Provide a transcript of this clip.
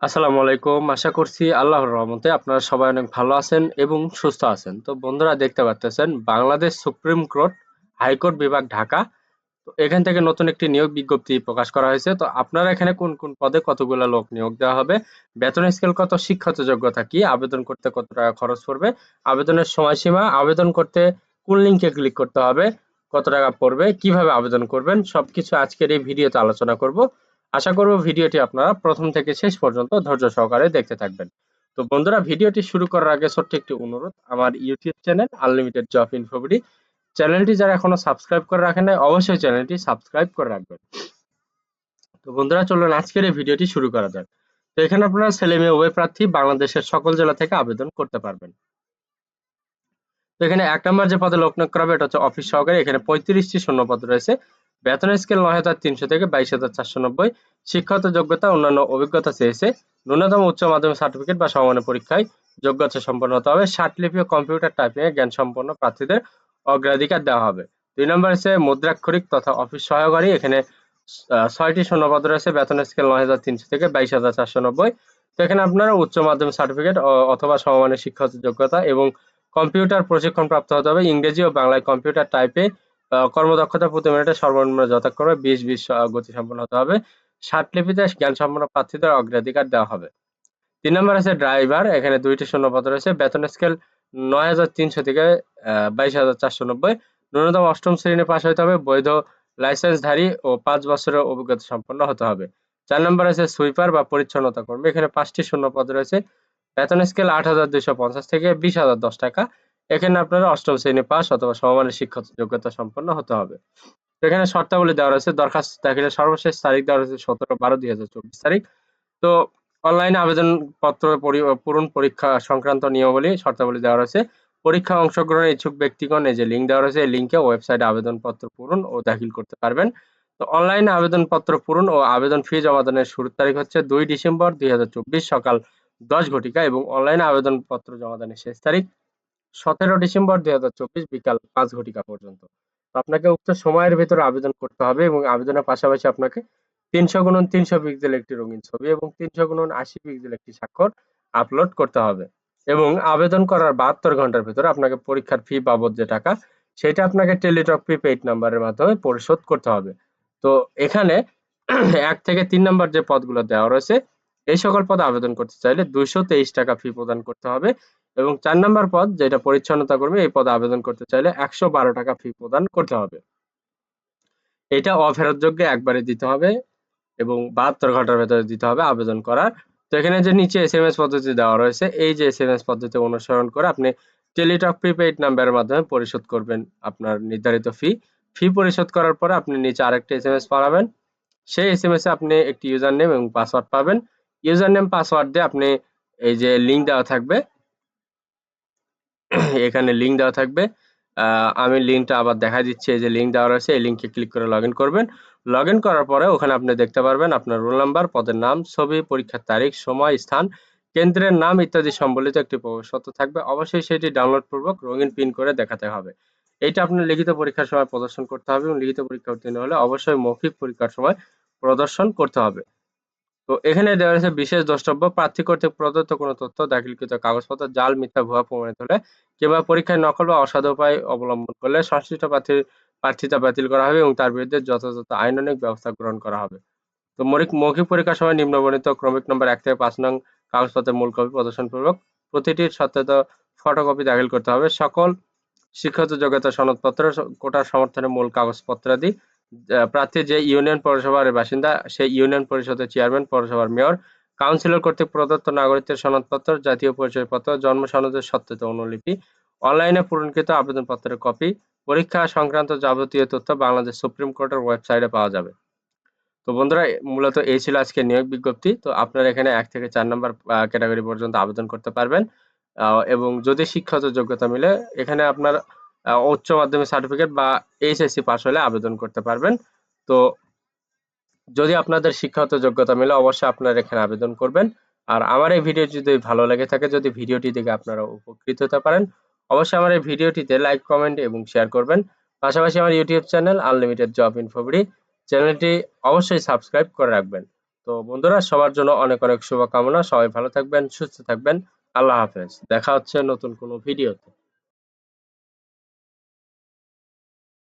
আসসালামু আলাইকুম। আশা করছি আল্লাহর রহমতে আপনারা সবাই অনেক ভালো আছেন এবং সুস্থ আছেন। তো বন্ধুরা দেখতে পারতেছেন বাংলাদেশ সুপ্রিম কোর্ট হাইকোর্ট বিভাগ ঢাকা। তো এখান থেকে নতুন একটি নিয়োগ বিজ্ঞপ্তি প্রকাশ করা হয়েছে। তো আপনারা এখানে কোন কোন পদে কতগুলো লোক নিয়োগ দেওয়া হবে, বেতন স্কেল কত, শিক্ষাগত যোগ্যতা কি, আবেদন করতে কত টাকা খরচ পড়বে, আবেদনের সময়সীমা, আবেদন করতে কোন লিঙ্কে ক্লিক করতে হবে, কত টাকা পড়বে, কিভাবে আবেদন করবেন, সবকিছু আজকের এই ভিডিওতে আলোচনা করব। আশা করব ভিডিওটি আপনারা প্রথম থেকে শেষ পর্যন্ত ধৈর্য সহকারে দেখতে থাকবেন। তো বন্ধুরা, ভিডিওটি শুরু করার আগে ছোট্ট একটি অনুরোধ, আমার YouTube channel unlimited job InfoBD চ্যানেলটি যারা এখনো সাবস্ক্রাইব করে রাখেন নাই, অবশ্যই চ্যানেলটি সাবস্ক্রাইব করে রাখবেন। তো বন্ধুরা, চলুন আজকের এই ভিডিওটি শুরু করা যাক। তো এখানে আপনারা ছেলে মেয়ে উভয় প্রার্থী বাংলাদেশের সকল জেলা থেকে আবেদন করতে পারবেন। তো এখানে ১ নাম্বার যে পদে লোক নিয়োগ করা হবে এটা হচ্ছে অফিস সহকারী। এখানে ৩৫টি শূন্যপদ রয়েছে। বেতনের স্কেল ৯,৩০০ থেকে ২২,৪৯০। শিক্ষাগত যোগ্যতা অন্যান্য অভিজ্ঞতা চেয়েছে। ন্যূনতম উচ্চ মাধ্যমিক সার্টিফিকেট বা সমমানের পরীক্ষায় যোগ্যতা সম্পন্ন হতে হবে। ষাটলিপি ও কম্পিউটার টাইপিং এ জ্ঞান সম্পন্ন প্রার্থীদের অগ্রাধিকার দেওয়া হবে। ২ নম্বর হচ্ছে মুদ্রাক্ষরিক তথা অফিস সহকারী। এখানে ৬টি শূন্যপদ রয়েছে। বেতনের স্কেল ৯,৩০০ থেকে ২২,৪৯০। তো এখানে আপনারা উচ্চ মাধ্যমিক সার্টিফিকেট অথবা সমমানের শিক্ষাগত যোগ্যতা এবং কম্পিউটার প্রশিক্ষণ প্রাপ্ত হতে হবে। ইংরেজি ও বাংলায় কম্পিউটার টাইপে কর্মদক্ষতা প্রতি মিনিটে সর্বনিম্ন যথাক্রমে ২০-২০ গতিসম্পন্ন হতে হবে। ষাটলিপিতে জ্ঞানসম্পন্ন প্রার্থীদের অগ্রাধিকার দেওয়া হবে। ৩ নম্বর আছে ড্রাইভার। এখানে ২টি শূন্যপদ রয়েছে। বেতন স্কেল ৯,৩০০ থেকে ২২,৪৯০। ন্যূনতম অষ্টম শ্রেণী পাস হইতে হবে। বৈধ লাইসেন্সধারী ও ৫ বছরের অভিজ্ঞতা সম্পন্ন হতে হবে। ৪ নম্বর আছে সুইপার বা পরিচ্ছন্নতা কর্মী। এখানে ৫টি শূন্যপদ রয়েছে। বেতন স্কেল ৮,২৫০ থেকে ২০,০১০ টাকা। এখানে আপনারা অষ্টম শ্রেণী পাস অথবা সমমানের শিক্ষাগত যোগ্যতা সম্পন্ন হতে হবে। তো এখানে শর্তাবলী দেওয়া রয়েছে। দরখাস্ত দাখিলের সর্বশেষ তারিখ দেওয়া রয়েছে ১৭/১২/২০২৪ তারিখ। তো অনলাইনে আবেদনপত্র পূরণ, পরীক্ষা সংক্রান্ত নিয়মাবলী, শর্তাবলী দেওয়া রয়েছে। পরীক্ষায় অংশগ্রহণের ইচ্ছুক ব্যক্তিগণ এই যে লিঙ্ক দেওয়া রয়েছে, এই লিঙ্কে ওয়েবসাইটে আবেদনপত্র পূরণ ও দাখিল করতে পারবেন। তো অনলাইনে আবেদনপত্র পূরণ ও আবেদন ফি জমা দানের শুরুর তারিখ হচ্ছে ২ ডিসেম্বর ২০২৪ সকাল ১০ ঘটিকা এবং অনলাইনে আবেদনপত্র জমা দানের শেষ তারিখ ১৭ ডিসেম্বর ২০২৪ বিকাল ৫ ঘটিকা পর্যন্ত। তো আপনাকে উক্ত সময়ের ভেতরে আবেদন করতে হবে এবং আবেদনের পাশাপাশি আপনাকে ৩০০x৩০০ পিক্সেল একটি রঙিন ছবি এবং ৩০০x৮০ পিক্সেল একটি স্বাক্ষর আপলোড করতে হবে। এবং আবেদন করার ৭২ ঘন্টার ভেতরে আপনাকে পরীক্ষার ফি বাবদ যে টাকা, সেটা আপনাকে টেলিটক প্রিপেইড নাম্বারের মাধ্যমে পরিশোধ করতে হবে। তো এখানে ১ থেকে ৩ নাম্বার যে পদগুলো দেওয়া রয়েছে, এই সকল পদে আবেদন করতে চাইলে ২২৩ টাকা ফি প্রদান করতে হবে এবং ৪ নাম্বার পদ যেটা পরিচ্ছন্নতা কর্মী, এই পদে আবেদন করতে চাইলে ১১২ টাকা ফি প্রদান করতে হবে। এটা অফেরতযোগ্য, একবারে দিতে হবে এবং ৭২ ঘন্টার ভেতরে দিতে হবে আবেদন করার। তো এখানে যে নিচে এসএমএস পদ্ধতি দেওয়া রয়েছে, এই যে এসএমএস পদ্ধতি অনুসরণ করে আপনি টেলিটক প্রিপেইড নাম্বারের মাধ্যমে পরিশোধ করবেন আপনার নির্ধারিত ফি। ফি পরিশোধ করার পরে আপনি নিচে আরেকটা এসএমএস পাঠাবেন। সেই এসএমএস এ আপনি একটি ইউজার নেম এবং পাসওয়ার্ড পাবেন। ইউজার নেম পাসওয়ার্ড দিয়ে আপনি এই যে লিঙ্ক দেওয়া থাকবে, এখানে লিঙ্ক দেওয়া থাকবে। আমি লিঙ্কটা আবার দেখায় দিচ্ছি। এই যে লিঙ্ক দেওয়া রয়েছে, এই লিঙ্কে ক্লিক করে লগইন করবেন। লগইন করার পরে ওখানে আপনি দেখতে পারবেন আপনার রোল নাম্বার, পদের নাম, ছবি, পরীক্ষার তারিখ, সময়, স্থান, কেন্দ্রের নাম ইত্যাদি সম্বলিত একটি প্রবেশপত্র থাকবে। অবশ্যই সেটি ডাউনলোড পূর্বক রঙিন প্রিন্ট করে দেখাতে হবে। এইটা আপনার লিখিত পরীক্ষার সময় প্রদর্শন করতে হবে এবং লিখিত পরীক্ষা উত্তীর্ণ হলে অবশ্যই মৌখিক পরীক্ষার সময় প্রদর্শন করতে হবে। তো এখানে দেওয়া রয়েছে বিশেষ দ্রষ্টব্য, প্রার্থী কর্তৃক প্রদত্ত কোনো তথ্য, দাখিলকৃত কাগজপত্র জাল, মিথ্যা, ভুয়া প্রমাণিত হলে কিংবা পরীক্ষায় নকল বা অসাধু উপায় অবলম্বন করলে সংশ্লিষ্ট প্রার্থীর প্রার্থিতা বাতিল করা হবে এবং তার বিরুদ্ধে যথাযথ আইনানুগ ব্যবস্থা গ্রহণ করা হবে। তো মৌখিক পরীক্ষার সময় নিম্নবর্ণিত ক্রমিক নম্বর ১ থেকে ৫ নং কাগজপত্রের মূল কপি প্রদর্শনপূর্বক প্রতিটির সত্যায়িত ফটোকপি দাখিল করতে হবে। সকল শিক্ষাগত যোগ্যতা সনদপত্র, কোটার সমর্থনের মূল কাগজপত্রাদি, প্রার্থী যে ইউনিয়ন পৌরসভার বাসিন্দা সেই ইউনিয়ন পরিষদের চেয়ারম্যান, পৌরসভার মেয়র, কাউন্সিলর কর্তৃক প্রদত্ত নাগরিকত্বের সনদপত্র, জাতীয় পরিচয়পত্র, জন্ম সনদের সত্যায়িত অনুলিপি, অনলাইনে পূরণকৃত আবেদনপত্রের কপি, পরীক্ষা সংক্রান্ত যাবতীয় তথ্য বাংলাদেশ সুপ্রিম কোর্টের ওয়েবসাইটে পাওয়া যাবে। তো বন্ধুরা, মূলত এই ছিল আজকের নিয়োগ বিজ্ঞপ্তি। তো আপনারা এখানে ১ থেকে ৪ নাম্বার ক্যাটাগরি পর্যন্ত আবেদন করতে পারবেন। এবং যদি শিক্ষাগত যোগ্যতা মিলে, এখানে আপনার উচ্চ মাধ্যমিক সার্টিফিকেট বা এইচএসসি পাস হলে আবেদন করতে পারবেন। তো যদি আপনাদের শিক্ষাগত যোগ্যতা মিলে অবশ্যই আপনারা এখানে আবেদন করবেন। আর আমার এই ভিডিও যদি ভালো লেগে থাকে, যদি ভিডিওটি দেখে আপনারা উপকৃত হতে পারেন, অবশ্যই আমার এই ভিডিওটিতে লাইক, কমেন্ট এবং শেয়ার করবেন। পাশাপাশি আমার YouTube channel unlimited job InfoBD চ্যানেলটি অবশ্যই সাবস্ক্রাইব করে রাখবেন। তো বন্ধুরা, সবার জন্য অনেক অনেক শুভকামনা। সবাই ভালো থাকবেন, সুস্থ থাকবেন। আল্লাহ হাফেজ। দেখা হচ্ছে নতুন কোনো ভিডিওতে।